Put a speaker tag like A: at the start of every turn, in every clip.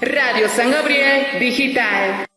A: Radio San Gabriel Digital.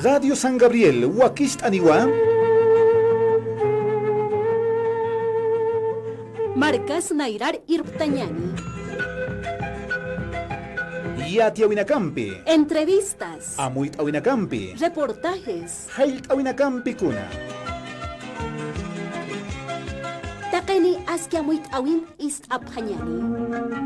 B: Radio San Gabriel, Wakist Aniwa.
C: Marcas Nairar Irptañani.
B: Yati Awinakampi.
C: Entrevistas.
B: Amuit Awinakampi.
C: Reportajes.
B: Hailt Awinakampi kuna.
C: Takeni Askiamuit Awin Ist Abhañani.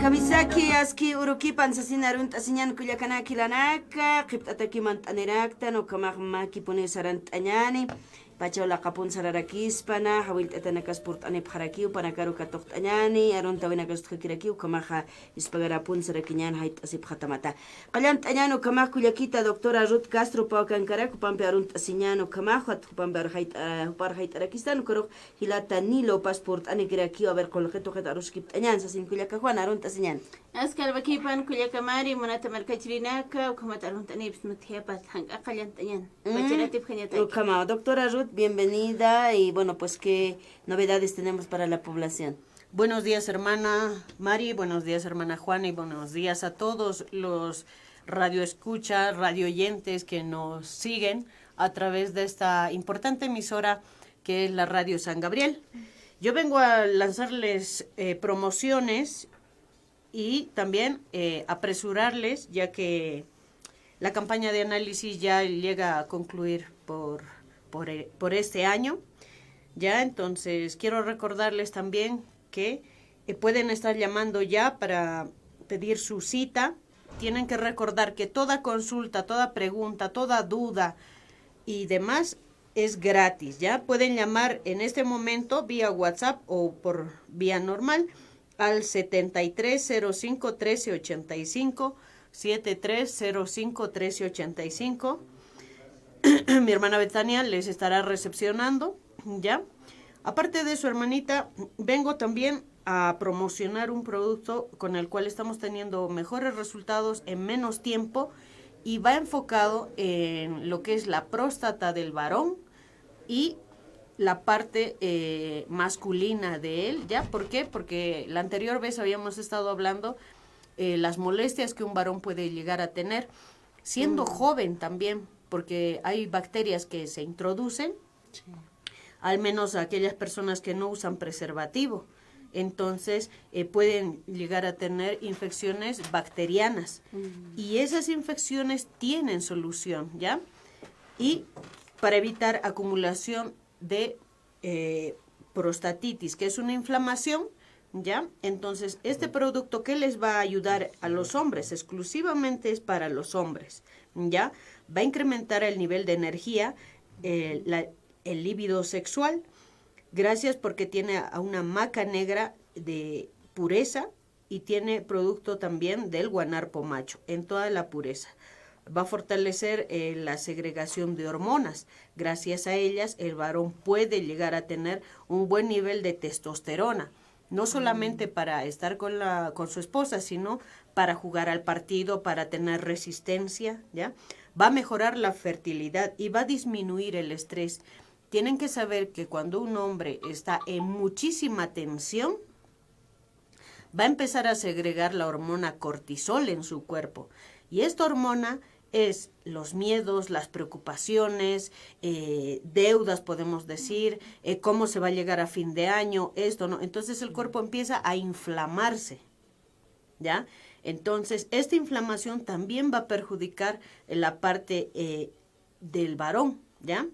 D: Kamisaki aski uruki pansasinarunt asinyan kulyakana kilanaka qipt'ataki mantanerakta no kamaqmaki pune sarant'añani Pachola kapun sararakispana hawilt'atanakas purt'ani p'arakiw panakaru katuqt'añani aruntawinakas tukakirakiw kamaja ispagarapun sarakiñan hayt'asi p'atamata qallan ukamaj kullakita doctora Ruth Castro pawkankaraku pampi arunt'asiñan ukamaj hatupampi hupar hayt'arakistan ukaruq hilata Nilo paspurt'ani kirakiw aber qolqetu qet aruskipt'añan sasin kullaka Juan arunt'asiñan
E: Askalbakipan kullakamari munata markachirinaka ukamata arunt'ani bismuthiapas hanqa qallant'añan pacharatip qhañataki
D: Ukama doctora Ruth bienvenida y bueno pues qué novedades tenemos para la población.
F: Buenos días, hermana Mari, buenos días, hermana Juana, y buenos días a todos los radioescuchas, radioyentes que nos siguen a través de esta importante emisora que es la Radio San Gabriel. Yo vengo a lanzarles promociones y también apresurarles, ya que la campaña de análisis ya llega a concluir por este año. Ya, entonces quiero recordarles también que pueden estar llamando ya para pedir su cita. Tienen que recordar que toda consulta, toda pregunta, toda duda y demás es gratis, ¿ya? Pueden llamar en este momento vía WhatsApp o por vía normal al 7305-1385, 7305-1385. Mi hermana Betania les estará recepcionando, ¿ya? Aparte de eso, hermanita, vengo también a promocionar un producto con el cual estamos teniendo mejores resultados en menos tiempo y va enfocado en lo que es la próstata del varón y la parte masculina de él, ¿ya? ¿Por qué? Porque la anterior vez habíamos estado hablando las molestias que un varón puede llegar a tener, siendo joven también, porque hay bacterias que se introducen, sí, al menos aquellas personas que no usan preservativo. Entonces pueden llegar a tener infecciones bacterianas y esas infecciones tienen solución, ¿ya? Y para evitar acumulación de prostatitis, que es una inflamación, ¿ya? Entonces este producto que les va a ayudar a los hombres, exclusivamente es para los hombres, ¿ya? Va a incrementar el nivel de energía, el líbido sexual. Gracias porque tiene a una maca negra de pureza y tiene producto también del guanarpo macho en toda la pureza. Va a fortalecer la segregación de hormonas. Gracias a ellas el varón puede llegar a tener un buen nivel de testosterona. No solamente para estar con su esposa, sino para jugar al partido, para tener resistencia, ¿ya? Va a mejorar la fertilidad y va a disminuir el estrés. Tienen que saber que cuando un hombre está en muchísima tensión, va a empezar a segregar la hormona cortisol en su cuerpo. Y esta hormona es los miedos, las preocupaciones, deudas, podemos decir, cómo se va a llegar a fin de año, esto, ¿no? Entonces el cuerpo empieza a inflamarse, ¿ya? Entonces esta inflamación también va a perjudicar la parte del varón, ¿ya?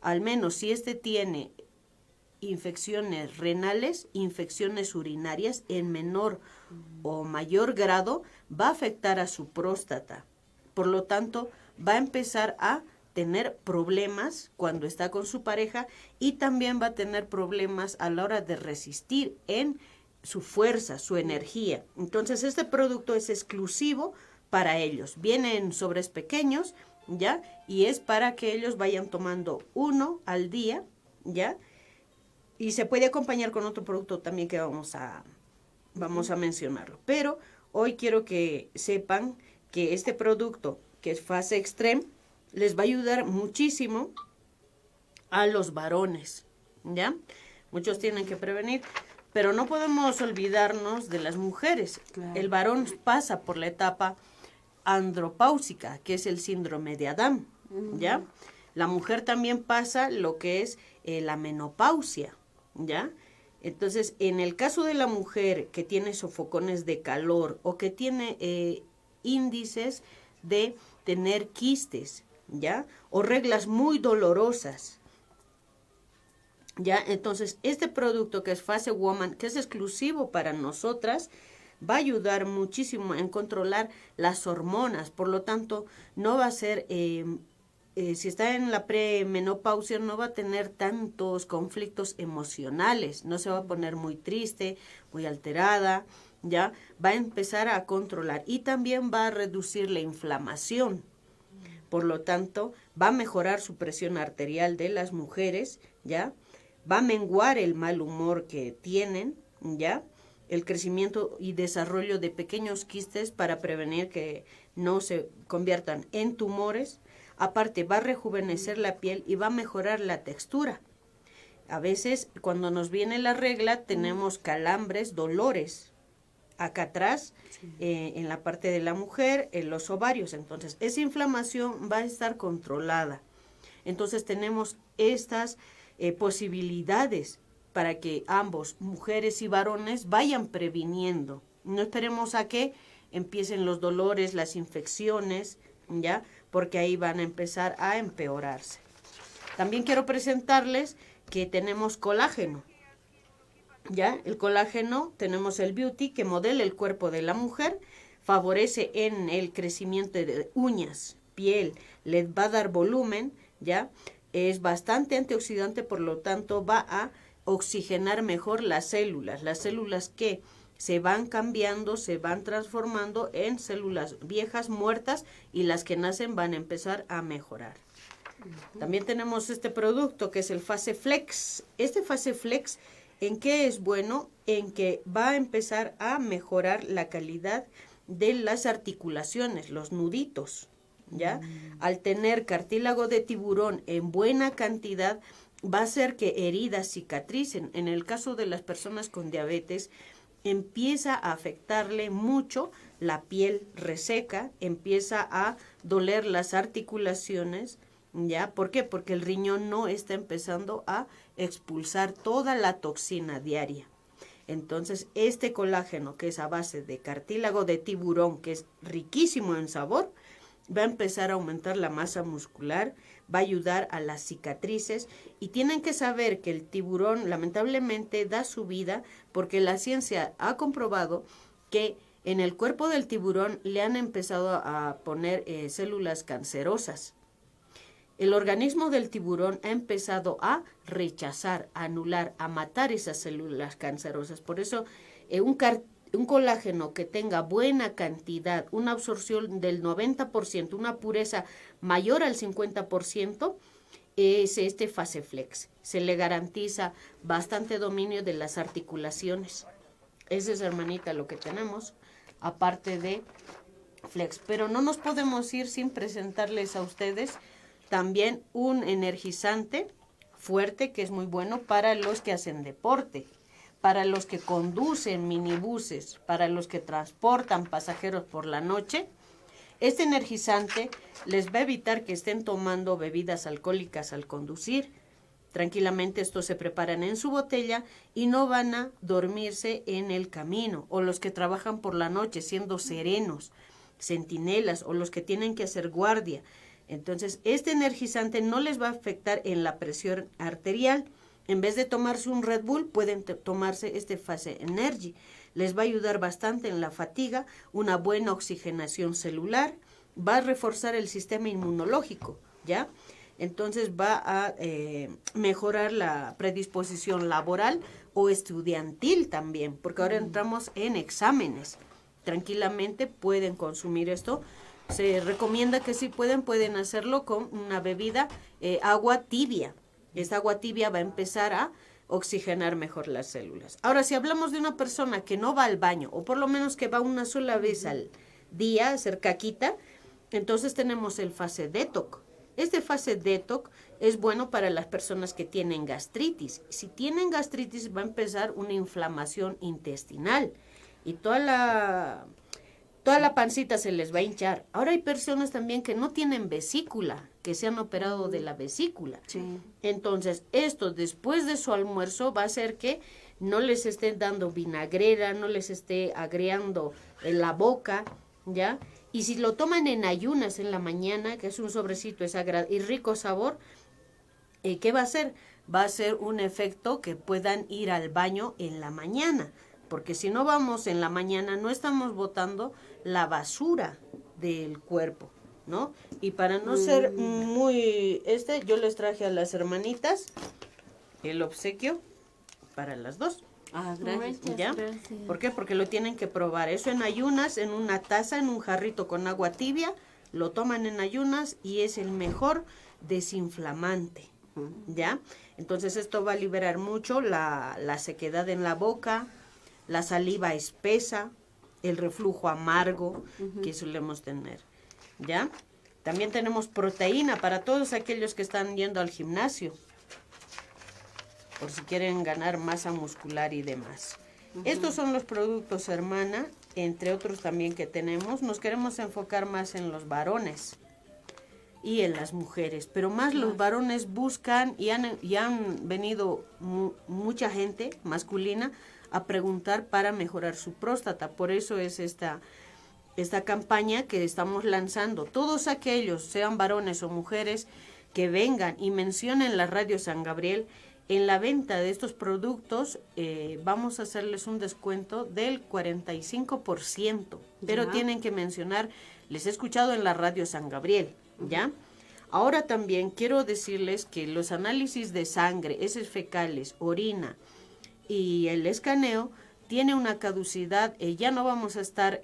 F: Al menos si tiene infecciones renales, infecciones urinarias en menor o mayor grado, va a afectar a su próstata. Por lo tanto, va a empezar a tener problemas cuando está con su pareja y también va a tener problemas a la hora de resistir en su fuerza, su energía. Entonces, este producto es exclusivo para ellos. Viene en sobres pequeños, ¿ya? Y es para que ellos vayan tomando uno al día, ¿ya? Y se puede acompañar con otro producto también que vamos a mencionarlo. Pero hoy quiero que sepan que este producto, que es Fase Extreme, les va a ayudar muchísimo a los varones, ¿ya? Muchos tienen que prevenir, pero no podemos olvidarnos de las mujeres. Claro. El varón pasa por la etapa andropáusica, que es el síndrome de Adán, ¿ya? La mujer también pasa lo que es la menopausia, ¿ya? Entonces, en el caso de la mujer que tiene sofocones de calor o que tiene índices de tener quistes, ¿ya? O reglas muy dolorosas, ¿ya? Entonces, este producto que es Fase Woman, que es exclusivo para nosotras, va a ayudar muchísimo en controlar las hormonas. Por lo tanto, no va a ser, si está en la premenopausia, no va a tener tantos conflictos emocionales, no se va a poner muy triste, muy alterada, ¿ya? Va a empezar a controlar y también va a reducir la inflamación. Por lo tanto, va a mejorar su presión arterial de las mujeres, ¿ya? Va a menguar el mal humor que tienen, ¿ya? El crecimiento y desarrollo de pequeños quistes para prevenir que no se conviertan en tumores. Aparte, va a rejuvenecer la piel y va a mejorar la textura. A veces cuando nos viene la regla tenemos calambres, dolores acá atrás, en la parte de la mujer, en los ovarios. Entonces esa inflamación va a estar controlada. Entonces tenemos estas posibilidades para que ambos, mujeres y varones, vayan previniendo. No esperemos a que empiecen los dolores, las infecciones, ¿ya? Porque ahí van a empezar a empeorarse. También quiero presentarles que tenemos colágeno. ¿Ya? El colágeno, tenemos el Beauty, que modela el cuerpo de la mujer, favorece en el crecimiento de uñas, piel, les va a dar volumen, ¿ya? Es bastante antioxidante, por lo tanto va a oxigenar mejor las células que se van cambiando, se van transformando en células viejas, muertas, y las que nacen van a empezar a mejorar. También tenemos este producto que es el Fase Flex. Este Fase Flex, ¿en qué es bueno? En que va a empezar a mejorar la calidad de las articulaciones, los nuditos, ¿ya? Al tener cartílago de tiburón en buena cantidad, va a hacer que heridas cicatricen. En el caso de las personas con diabetes, empieza a afectarle mucho la piel reseca, empieza a doler las articulaciones, ¿ya? ¿Por qué? Porque el riñón no está empezando a expulsar toda la toxina diaria. Entonces, este colágeno, que es a base de cartílago de tiburón, que es riquísimo en sabor, va a empezar a aumentar la masa muscular, va a ayudar a las cicatrices, y tienen que saber que el tiburón lamentablemente da su vida porque la ciencia ha comprobado que en el cuerpo del tiburón le han empezado a poner células cancerosas. El organismo del tiburón ha empezado a rechazar, a anular, a matar esas células cancerosas. Por eso un colágeno que tenga buena cantidad, una absorción del 90%, una pureza mayor al 50%, es este Fase Flex. Se le garantiza bastante dominio de las articulaciones. Esa es, hermanita, lo que tenemos, aparte de Flex. Pero no nos podemos ir sin presentarles a ustedes también un energizante fuerte, que es muy bueno para los que hacen deporte, para los que conducen minibuses, para los que transportan pasajeros por la noche. Este energizante les va a evitar que estén tomando bebidas alcohólicas al conducir. Tranquilamente estos se preparan en su botella y no van a dormirse en el camino. O los que trabajan por la noche siendo serenos, centinelas, o los que tienen que hacer guardia. Entonces, este energizante no les va a afectar en la presión arterial. En vez de tomarse un Red Bull, pueden tomarse este Fase Energy. Les va a ayudar bastante en la fatiga, una buena oxigenación celular, va a reforzar el sistema inmunológico, ¿ya? Entonces va a mejorar la predisposición laboral o estudiantil también, porque ahora entramos en exámenes. Tranquilamente pueden consumir esto. Se recomienda que si pueden hacerlo con una bebida, agua tibia. Esta agua tibia va a empezar a oxigenar mejor las células. Ahora, si hablamos de una persona que no va al baño, o por lo menos que va una sola vez al día a hacer caquita, entonces tenemos el Fase Detox. Este Fase Detox es bueno para las personas que tienen gastritis. Si tienen gastritis, va a empezar una inflamación intestinal y toda la pancita se les va a hinchar. Ahora hay personas también que no tienen vesícula, que se han operado de la vesícula.
D: Sí.
F: Entonces, esto después de su almuerzo va a hacer que no les esté dando vinagrera, no les esté agriando en la boca, ¿ya? Y si lo toman en ayunas en la mañana, que es un sobrecito y rico sabor, ¿qué va a hacer? Va a ser un efecto que puedan ir al baño en la mañana. Porque si no vamos en la mañana, no estamos botando la basura del cuerpo, ¿no? Y para no ser muy yo les traje a las hermanitas el obsequio para las dos.
D: Ah, gracias.
F: ¿Ya? ¿Por qué? Porque lo tienen que probar. Eso en ayunas, en una taza, en un jarrito con agua tibia, lo toman en ayunas y es el mejor desinflamante, ¿ya? Entonces esto va a liberar mucho la sequedad en la boca, la saliva espesa, el reflujo amargo que solemos tener, ¿ya? También tenemos proteína para todos aquellos que están yendo al gimnasio. por si quieren ganar masa muscular y demás. Estos son los productos, hermana, entre otros también que tenemos. Nos queremos enfocar más en los varones y en las mujeres, pero más los varones buscan y han venido mucha gente masculina a preguntar para mejorar su próstata. Por eso es esta campaña que estamos lanzando. Todos aquellos, sean varones o mujeres, que vengan y mencionen la Radio San Gabriel, en la venta de estos productos vamos a hacerles un descuento del 45%, pero tienen que mencionar, les he escuchado en la Radio San Gabriel, ¿ya? Ahora también quiero decirles que los análisis de sangre, heces fecales, orina y el escaneo tiene una caducidad, ya no vamos a estar,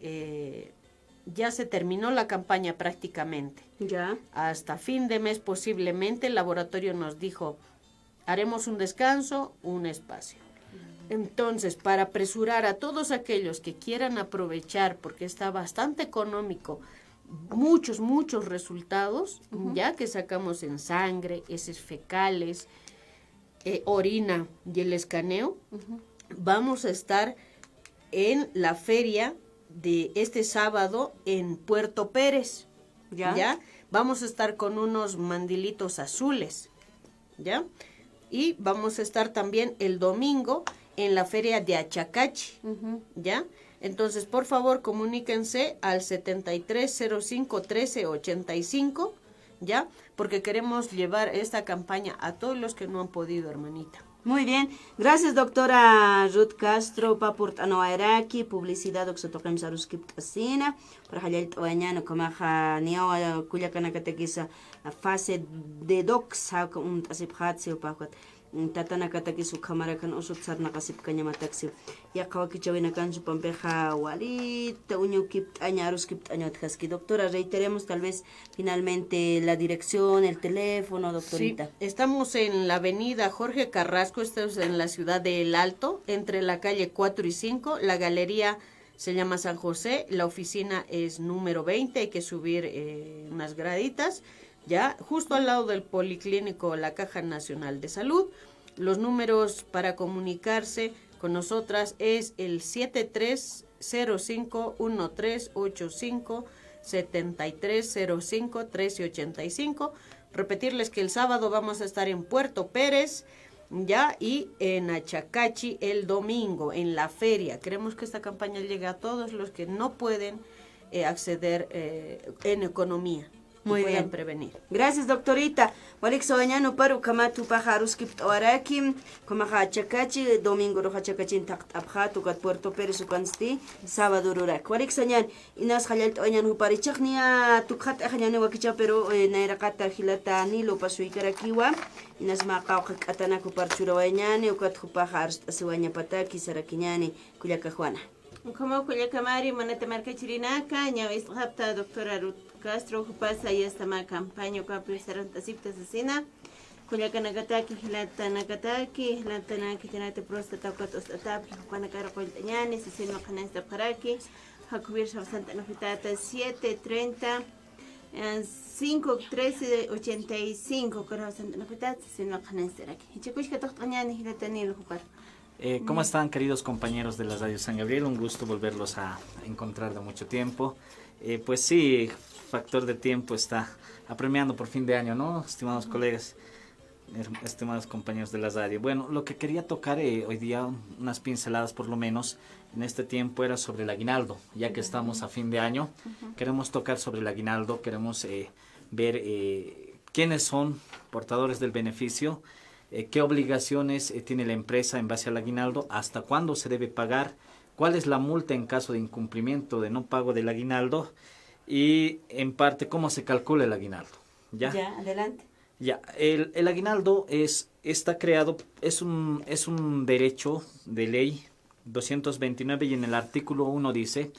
F: ya se terminó la campaña prácticamente.
D: Ya.
F: Hasta fin de mes posiblemente el laboratorio nos dijo, haremos un descanso, un espacio. Entonces, para apresurar a todos aquellos que quieran aprovechar, porque está bastante económico, muchos resultados, ya que sacamos en sangre, heces fecales, orina y el escaneo, vamos a estar en la feria de este sábado en Puerto Pérez, ¿ya? Vamos a estar con unos mandilitos azules, ¿ya? Y vamos a estar también el domingo en la feria de Achacachi, ¿ya? Entonces, por favor, comuníquense al 7305-1385, ¿ya? Porque queremos llevar esta campaña a todos los que no han podido, hermanita.
D: Muy bien. Gracias, doctora Ruth Castro, Papurt Anoairaki, publicidad, Oxotokem Saruskip Asina, para Halel Toañano, Comaja, Niao, Cuyacanacataquisa, fase de dox, un tasiphatsi o pacuat. Tatana kataki su cámara kan usut sar nakasip kanya mataksi ya kawaki chawina kan su pampeja wali ta uño kip añarus kip año tjaski. Doctora, reiteremos tal vez finalmente la dirección, el teléfono, doctorita.
F: Sí, estamos en la avenida Jorge Carrasco, estamos en la ciudad de El Alto, entre la calle 4 y 5, la galería se llama San José, la oficina es número 20, hay que subir unas graditas. Ya, justo al lado del Policlínico, la Caja Nacional de Salud. Los números para comunicarse con nosotras es el 7305-1385, 7305-1385. Repetirles que el sábado vamos a estar en Puerto Pérez, ya, y en Achacachi el domingo, en la feria. Queremos que esta campaña llegue a todos los que no pueden acceder en economía.
D: Muy bien.
F: Prevenir.
D: Gracias, doctorita. Walik soñano paru kama tu pajarus kip awarakim, kama Achacachi, domingo roja Achacachi takt abjatu kat Puerto Pérez ukansti, sábado rurak. Walik soñan inas halalt oñan huparichaknia tukhat akhanyane wakicha pero nairakat hilata nilo pasuikarakiwa, inas maqawq atana kuparchura wañane ukat hupajarus asiwaña pataki sarakiñani kuyakajuana.
E: Como Cuyakamari, Monete Marca Chirinaca, Ñavis Rapta, doctora Ruth Castro, Jupasa y esta ma campaña, Capi Sarantacipta Asesina, Cuyacanacataki, Hilata Nakataki, Hilata Naki, Tenate Prostata, Cotostatap, Juanacara Coltañani, Sisino Canesta Paraki, Jacubir Santa Nofitata 730. 5-13-85, Correo Santa Nofitata, Sisino Canesta aquí. Y Chicuishka Tochtañani, Hilata Nilo Jupar.
G: ¿Cómo están, queridos compañeros de la Radio San Gabriel? Un gusto volverlos a encontrar de mucho tiempo. Pues sí, factor de tiempo está apremiando por fin de año, ¿no? Estimados colegas, estimados compañeros de la radio. Bueno, lo que quería tocar hoy día, unas pinceladas por lo menos, en este tiempo era sobre el aguinaldo. Ya que estamos a fin de año, queremos tocar sobre el aguinaldo, queremos ver quiénes son portadores del beneficio, qué obligaciones tiene la empresa en base al aguinaldo, hasta cuándo se debe pagar, cuál es la multa en caso de incumplimiento de no pago del aguinaldo y en parte cómo se calcula el aguinaldo. ¿Ya?
D: Ya, adelante.
G: Ya, el aguinaldo está creado, es un derecho de ley 229 y en el artículo 1 dice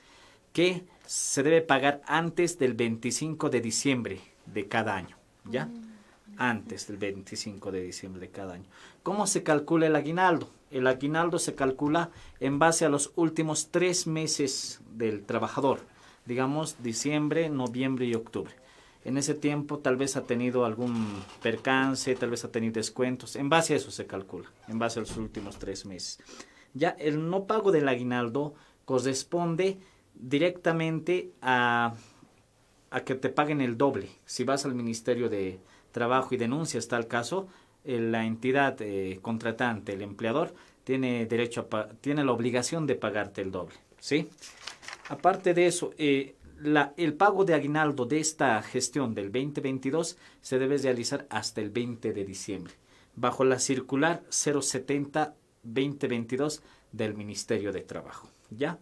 G: que se debe pagar antes del 25 de diciembre de cada año. ¿Ya? Antes del 25 de diciembre de cada año. ¿Cómo se calcula el aguinaldo? El aguinaldo se calcula en base a los últimos 3 meses del trabajador, digamos diciembre, noviembre y octubre. en ese tiempo tal vez ha tenido algún percance, tal vez ha tenido descuentos. En base a eso se calcula, en base a los últimos 3 meses. Ya el no pago del aguinaldo corresponde directamente a que te paguen el doble. Si vas al Ministerio de Trabajo y denuncias tal caso, la entidad contratante, el empleador, tiene tiene la obligación de pagarte el doble, ¿sí? Aparte de eso, el pago de aguinaldo de esta gestión del 2022 se debe realizar hasta el 20 de diciembre, bajo la circular 070-2022 del Ministerio de Trabajo, ¿ya?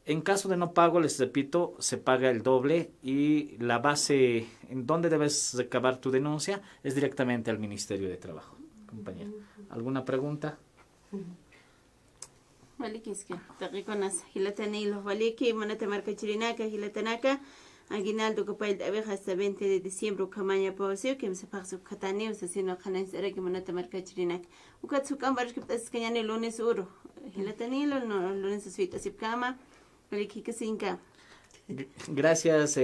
G: En caso de no pago, les repito, se paga el doble y la base en donde debes recabar tu denuncia es directamente al Ministerio de Trabajo. Compañero, ¿alguna pregunta?
E: Valiki es que taqiconas hilatani los valiki manata marca chirinaka hilatanaka aguinaldo que para el abeja hasta 20 de diciembre kamaña poseo que se paga su catani o se sino canan será que manata marca chirinaka ukat su cambar que es que ya el lunes uro hilatani lo lunes suita sipkama valiki que sinka.
G: Gracias,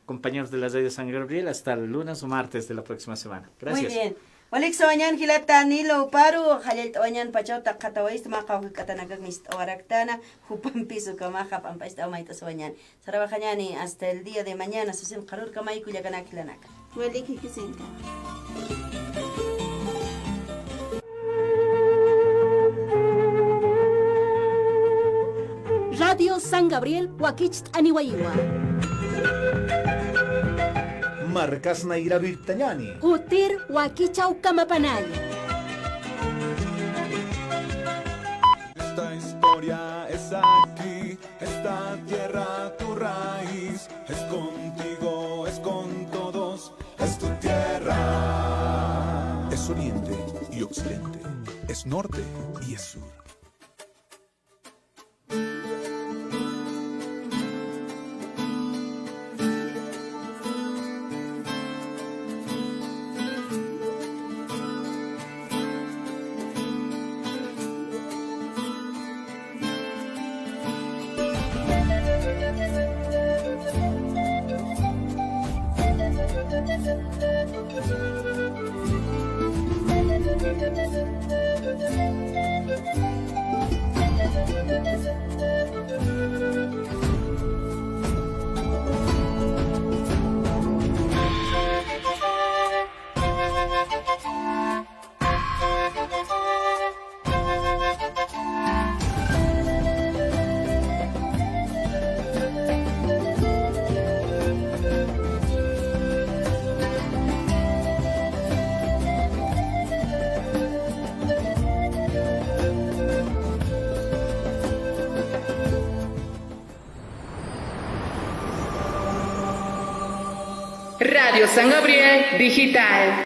G: compañeros de la Radio San Gabriel. Hasta el lunes o martes de la próxima semana. Gracias.
D: Muy bien. Walik sa wanyan hilatani lo paru halit wanyan pachaw takatawais makawik katanagag mis awaraktana hupam piso kamaha pampais taw maitas wanyan. Sarabakanyani hasta el día de mañana susim karur kamay kulyakanakilanaka.
E: Valiki que sinka.
C: Radio San Gabriel, Huaquich Anihuayua.
B: Marcas Naira Virtañani.
C: Utir Huaquichau Camapanay.
H: Esta historia es aquí, esta tierra tu raíz, es contigo, es con todos, es tu tierra.
B: Es oriente y occidente. Es norte y es sur.
A: Radio San Gabriel Digital.